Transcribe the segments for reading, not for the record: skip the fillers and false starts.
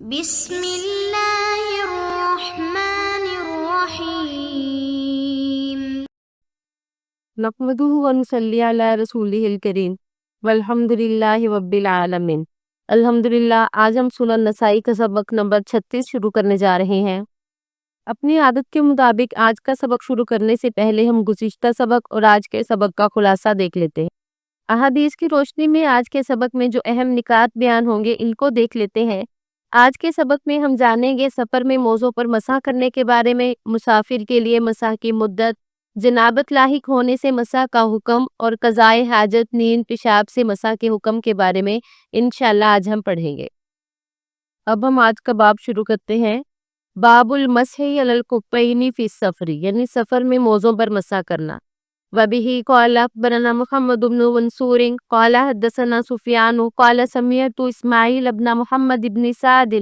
بسم اللہ الرحمن الرحیم۔ نحمدہ ونصلی علی رسولہ الکریم والحمد للہ رب العالمین۔ الحمدللہ آج ہم سنن نسائی کا سبق نمبر 36 شروع کرنے جا رہے ہیں۔ اپنی عادت کے مطابق آج کا سبق شروع کرنے سے پہلے ہم گزشتہ سبق اور آج کے سبق کا خلاصہ دیکھ لیتے ہیں۔ احادیث کی روشنی میں آج کے سبق میں جو اہم نکات بیان ہوں گے ان کو دیکھ لیتے ہیں۔ آج کے سبق میں ہم جانیں گے سفر میں موضوع پر مسح کرنے کے بارے میں، مسافر کے لیے مسح کی مدت، جنابت لاحق ہونے سے مسح کا حکم اور قضائے حاجت، نیند، پیشاب سے مسح کے حکم کے بارے میں انشاءاللہ آج ہم پڑھیں گے۔ اب ہم آج کا باب شروع کرتے ہیں۔ باب المسح علی الخفین فی السفر، یعنی سفر میں موزوں پر مسح کرنا۔ وبہ قال اخبرنا محمد بن منصور قال حدثنا سفیان قال سمعت اسماعیل بن محمد بن سعد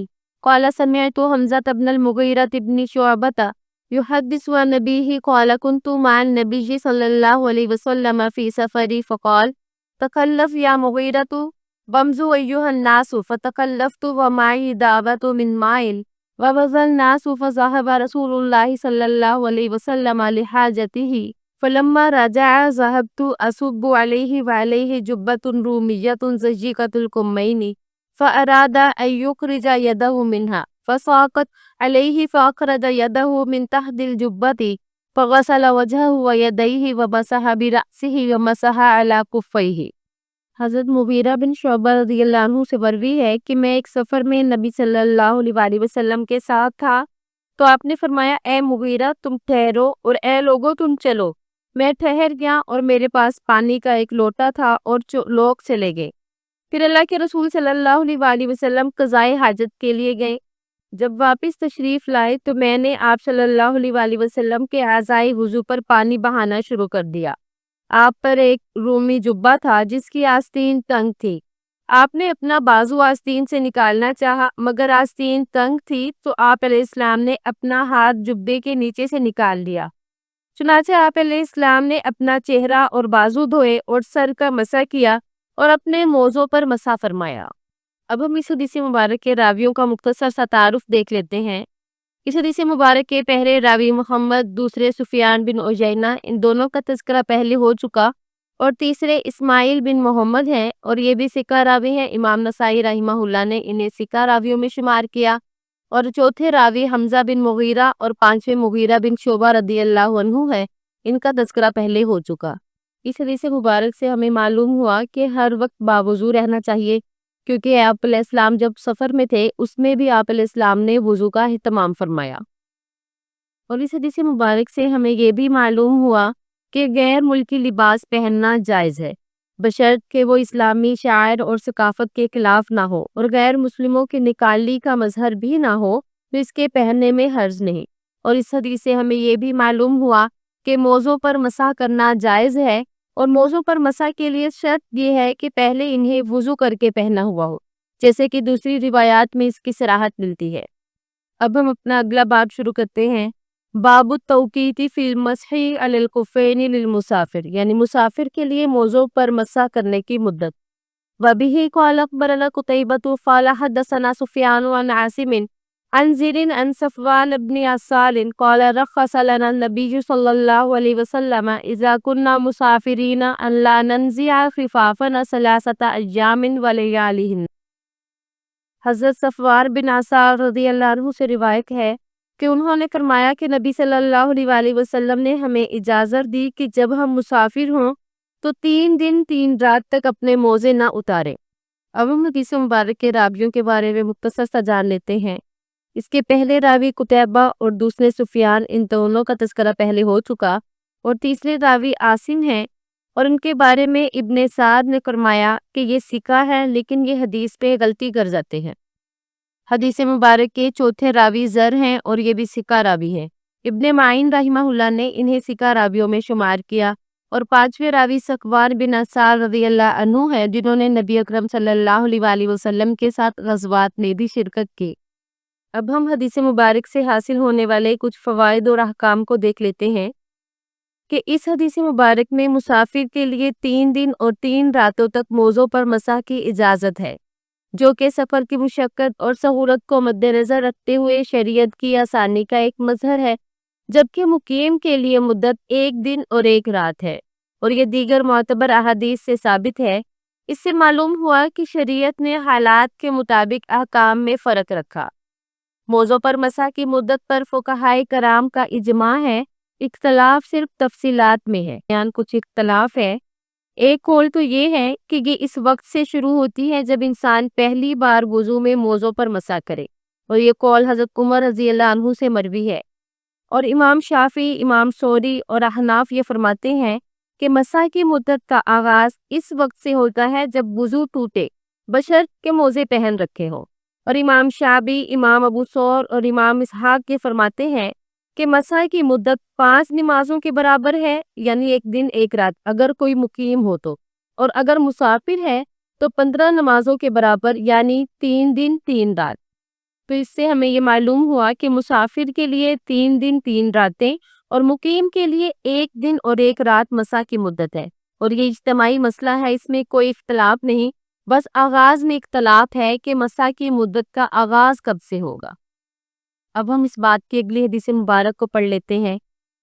قال سمعت حمزة بن المغیرة بن شعبة يحدث عن نبیہ قال كنت مع النبی صلی اللہ علیہ وسلم فی سفر فقال تکلف یا مغیرة بمزو ایہا الناس فتکلفت ومعی دعوت من مائل وبز الناس فذهب رسول اللہ صلی اللہ علیہ وسلم لحاجته فلما رجع ذهبت أصب عليه وعليه جبة رومية زجيقة الكمين فأراد أن يخرج يده منها فساقت عليه فأخرج يده من تحت الجبة فغسل وجهه ويديه ومسح برأسه ومسح على كفيه۔ حضرت مغیرہ بن شعبہ رضی اللہ عنہ سے مروی ہے کہ میں ایک سفر میں نبی صلی اللہ علیہ وسلم کے ساتھ تھا تو آپ نے فرمایا اے مغیرہ تم ٹھہرو اور اے لوگو تم چلو۔ میں ٹھہر گیا اور میرے پاس پانی کا ایک لوٹا تھا اور لوگ چلے گئے۔ پھر اللہ کے رسول صلی اللہ علیہ وسلم قضائے حاجت کے لیے گئے۔ جب واپس تشریف لائے تو میں نے آپ صلی اللہ علیہ وسلم کے اعضائے وضو پر پانی بہانا شروع کر دیا۔ آپ پر ایک رومی جبہ تھا جس کی آستین تنگ تھی۔ آپ نے اپنا بازو آستین سے نکالنا چاہا مگر آستین تنگ تھی تو آپ علیہ السلام نے اپنا ہاتھ جبے کے نیچے سے نکال لیا۔ چنانچہ آپ علیہ السلام نے اپنا چہرہ اور بازو دھوئے اور سر کا مسح کیا اور اپنے موضوع پر مسح فرمایا۔ اب ہم اس حدیث مبارک کے راویوں کا مختصر سا تعارف دیکھ لیتے ہیں۔ اس حدیث مبارک کے پہلے راوی محمد، دوسرے سفیان بن عیینہ، ان دونوں کا تذکرہ پہلے ہو چکا، اور تیسرے اسماعیل بن محمد ہیں اور یہ بھی ثقہ راوی ہیں۔ امام نسائی رحمہ اللہ نے انہیں ثقہ راویوں میں شمار کیا۔ اور چوتھے راوی حمزہ بن مغیرہ اور پانچویں مغیرہ بن شعبہ رضی اللہ عنہ ہے، ان کا تذکرہ پہلے ہو چکا۔ اس حدیث مبارک سے ہمیں معلوم ہوا کہ ہر وقت باوضو رہنا چاہیے، کیونکہ آپ علیہ السلام جب سفر میں تھے اس میں بھی آپ علیہ السلام نے وضو کا اہتمام فرمایا۔ اور اس حدیث مبارک سے ہمیں یہ بھی معلوم ہوا کہ غیر ملکی لباس پہننا جائز ہے، بشرط کہ وہ اسلامی شعائر اور ثقافت کے خلاف نہ ہو اور غیر مسلموں کے نکالی کا مظہر بھی نہ ہو تو اس کے پہننے میں حرج نہیں۔ اور اس حدیث سے ہمیں یہ بھی معلوم ہوا کہ موضوع پر مسح کرنا جائز ہے، اور موضوع پر مسح کے لیے شرط یہ ہے کہ پہلے انہیں وضو کر کے پہنا ہوا ہو، جیسے کہ دوسری روایات میں اس کی صراحت ملتی ہے۔ اب ہم اپنا اگلا باب شروع کرتے ہیں۔ باب التوقیت فی المسح علی الخفین للمسافر، یعنی مسافر کے لیے موضوع پر مسح کرنے کی مدت۔ وبہ قال اخبرنا قتیبۃ قال حدثنا سفیان عن عاصم عن زر عن صفوان بن عسال قال رخص لنا النبی صلی اللہ علیہ وسلم اذا كنا مسافرین ان لا ننزع خفافنا ثلاثة ایام ولیالہن۔ حضرت صفوان بن عسال رضی اللہ عنہ سے روایت ہے کہ انہوں نے فرمایا کہ نبی صلی اللہ علیہ وسلم نے ہمیں اجازت دی کہ جب ہم مسافر ہوں تو 3 دن 3 رات تک اپنے موزے نہ اتاریں۔ اب ہم حدیث مبارک کے راویوں کے بارے میں مختصر سا جان لیتے ہیں۔ اس کے پہلے راوی قتیبہ اور دوسرے سفیان، ان دونوں کا تذکرہ پہلے ہو چکا، اور تیسرے راوی عاصم ہیں، اور ان کے بارے میں ابن سعد نے فرمایا کہ یہ ثقہ ہے لیکن یہ حدیث پہ غلطی کر جاتے ہیں۔ حدیث مبارک کے چوتھے راوی زر ہیں اور یہ بھی ثقہ راوی ہیں۔ ابن معین رحمہ اللہ نے انہیں ثقہ راویوں میں شمار کیا، اور پانچویں راوی صفوان بن عسال رضی اللہ عنہ ہیں جنہوں نے نبی اکرم صلی اللہ علیہ وسلم کے ساتھ غزوات میں بھی شرکت کی۔ اب ہم حدیث مبارک سے حاصل ہونے والے کچھ فوائد اور احکام کو دیکھ لیتے ہیں کہ اس حدیث مبارک میں مسافر کے لیے 3 دن اور 3 راتوں تک موضوع پر مسح کی اجازت ہے۔ جو کہ سفر کی مشقت اور سہولت کو مد نظر رکھتے ہوئے شریعت کی آسانی کا ایک مظہر ہے، جبکہ مقیم کے لیے مدت 1 دن اور 1 رات ہے، اور یہ دیگر معتبر احادیث سے ثابت ہے۔ اس سے معلوم ہوا کہ شریعت نے حالات کے مطابق احکام میں فرق رکھا۔ موضوع پر مسح کی مدت پر فقہائے کرام کا اجماع ہے، اختلاف صرف تفصیلات میں ہے۔ یعنی کچھ اختلاف ہے۔ ایک قول تو یہ ہے کہ یہ اس وقت سے شروع ہوتی ہے جب انسان پہلی بار وضو میں موضوع پر مسح کرے، اور یہ قول حضرت عمر رضی اللہ عنہ سے مروی ہے۔ اور امام شافعی، امام ثوری اور احناف یہ فرماتے ہیں کہ مسح کی مدت کا آغاز اس وقت سے ہوتا ہے جب وضو ٹوٹے، بشرط کہ موزے پہن رکھے ہوں۔ اور امام شعبی، امام ابو ثور اور امام اسحاق یہ فرماتے ہیں کہ مسح کی مدت 5 نمازوں کے برابر ہے، یعنی 1 دن 1 رات اگر کوئی مقیم ہو تو، اور اگر مسافر ہے تو 15 نمازوں کے برابر، یعنی 3 دن 3 رات۔ تو اس سے ہمیں یہ معلوم ہوا کہ مسافر کے لیے 3 دن 3 راتیں اور مقیم کے لیے 1 دن اور 1 رات مسح کی مدت ہے، اور یہ اجتماعی مسئلہ ہے، اس میں کوئی اختلاف نہیں، بس آغاز میں اختلاف ہے کہ مسح کی مدت کا آغاز کب سے ہوگا۔ اب ہم اس بات کی اگلی حدیث مبارک کو پڑھ لیتے ہیں۔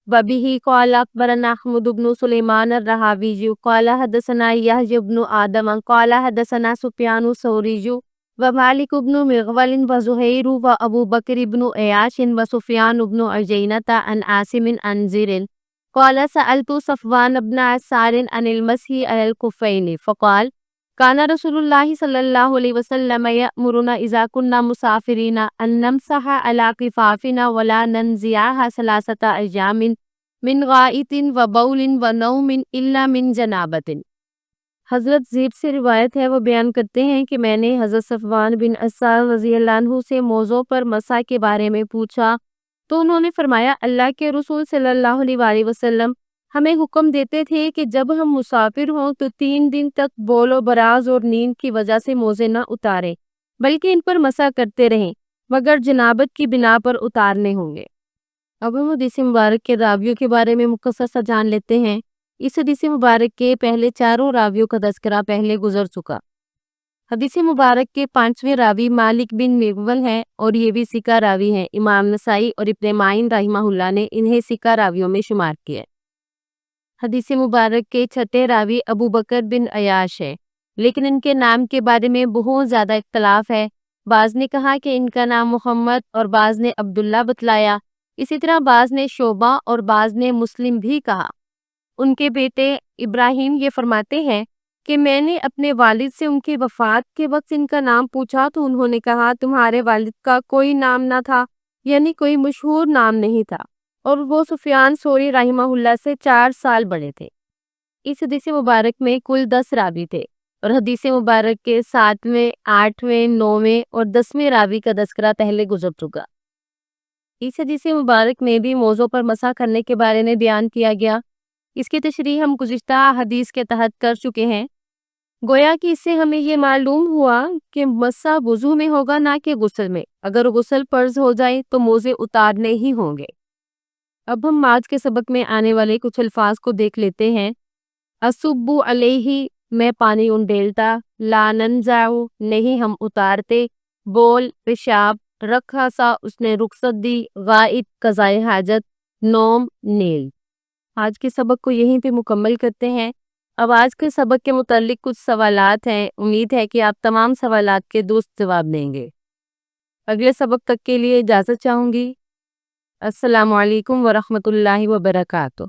وَبِهِ قَالَ أَخْبَرَنَا أَحْمَدُ بْنُ سُلَيْمَانَ الرَّهَاوِيُّ قَالَ حَدَّثَنَا يَحْيَى بْنُ آدَمَ قَالَ حَدَّثَنَا سُفْيَانُ الثَّوْرِيُّ وَمَالِكُ بْنُ مِغْوَلٍ وَزُهَيْرُ وَأَبُو بَكْرِ بْنُ عَيَاشٍ وَسُفْيَانُ بْنُ عُيَيْنَةَ عَنْ عَاصِمٍ عَنْ زِرٍ قَالَ سَأَلْتُ صَفْوَانَ بْنَ عَسَّارٍ عَنِ الْمَسْحِ عَلَى الْخُفَّيْنِ فَقَالَ كان رسول الله صلى الله عليه وسلم يأمرنا إذا كنا مسافرين أن نمسح على كفافنا ولا ننزعها 3 أيام من غائط وبول ونوم إلا من جنابة۔ حضرت زیب سے روایت ہے، وہ بیان کرتے ہیں کہ میں نے حضرت صفوان بن عسار رضی اللہ عنہ سے موضوع پر مسح کے بارے میں پوچھا تو انہوں نے فرمایا، اللہ کے رسول صلی اللہ علیہ وآلہ وسلم ہمیں حکم دیتے تھے کہ جب ہم مسافر ہوں تو 3 دن تک بول و براز اور نیند کی وجہ سے موزے نہ اتاریں، بلکہ ان پر مسح کرتے رہیں، مگر جنابت کی بنا پر اتارنے ہوں گے۔ اب ہم حدیث مبارک کے راویوں کے بارے میں مختصر سا جان لیتے ہیں۔ اس حدیث مبارک کے پہلے 4 راویوں کا تذکرہ پہلے گزر چکا۔ حدیث مبارک کے 5ویں راوی مالک بن مغول ہیں، اور یہ بھی ثقہ راوی ہیں۔ امام نسائی اور ابن معین رحمہ اللہ نے انہیں ثقہ راویوں میں شمار کیا۔ حدیث مبارک کے 6 راوی ابو بکر بن عیاش ہے، لیکن ان کے نام کے بارے میں بہت زیادہ اختلاف ہے۔ بعض نے کہا کہ ان کا نام محمد اور بعض نے عبداللہ بتلایا، اسی طرح بعض نے شعبہ اور بعض نے مسلم بھی کہا۔ ان کے بیٹے ابراہیم یہ فرماتے ہیں کہ میں نے اپنے والد سے ان کی وفات کے وقت ان کا نام پوچھا تو انہوں نے کہا تمہارے والد کا کوئی نام نہ تھا، یعنی کوئی مشہور نام نہیں تھا، اور وہ سفیان ثوری رحمہ اللہ سے 4 سال بڑے تھے۔ اس حدیث مبارک میں کل 10 راوی تھے، اور حدیث مبارک کے 7ویں، 8ویں، 9ویں اور 10ویں راوی کا تذکرہ پہلے گزر چکا۔ اس حدیث مبارک میں بھی موضوع پر مسح کرنے کے بارے میں بیان کیا گیا۔ اس کی تشریح ہم گزشتہ حدیث کے تحت کر چکے ہیں۔ گویا کہ اس سے ہمیں یہ معلوم ہوا کہ مسح وضو میں ہوگا، نہ کہ غسل میں۔ اگر غسل فرض ہو جائے تو موزے اتارنے ہی ہوں گے۔ اب ہم آج کے سبق میں آنے والے کچھ الفاظ کو دیکھ لیتے ہیں۔ اصب علیہ، میں پانی انڈیلتا، لا ننزع، نہیں ہم اتارتے، بول پیشاب، رکھا سا اس نے رخصت دی، غائط قضائے حاجت، نوم نیند۔ آج کے سبق کو یہیں پہ مکمل کرتے ہیں۔ اب آج کے سبق کے متعلق کچھ سوالات ہیں، امید ہے کہ آپ تمام سوالات کے درست جواب دیں گے۔ اگلے سبق تک کے لیے اجازت چاہوں گی۔ السلام علیکم ورحمۃ اللہ وبرکاتہ۔